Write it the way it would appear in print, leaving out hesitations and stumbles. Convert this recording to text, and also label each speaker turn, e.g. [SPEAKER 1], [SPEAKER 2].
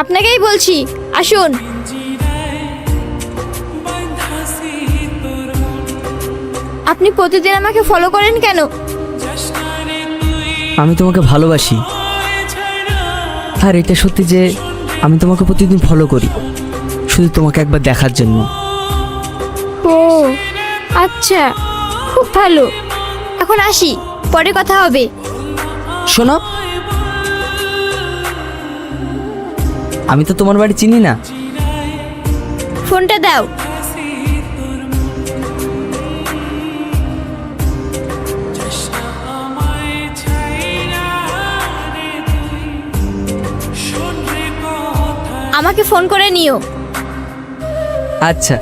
[SPEAKER 1] আপনাকেই বলছি, আসুন। আপনি প্রতিদিন আমাকে ফলো করেন কেন?
[SPEAKER 2] আমি তোমাকে ভালোবাসি। আর এটা সত্যি যে আমি তোমাকে প্রতিদিন ফলো করি, শুধু তোমাকে একবার দেখার জন্য।
[SPEAKER 1] ও আচ্ছা, খুব ভালো। এখন আসি, পরে কথা হবে।
[SPEAKER 2] শোনো, আমি তো তোমার বাড়ি চিনি না।
[SPEAKER 1] ফোনটা দাও। আমাকে ফোন করে নিও।
[SPEAKER 2] আচ্ছা।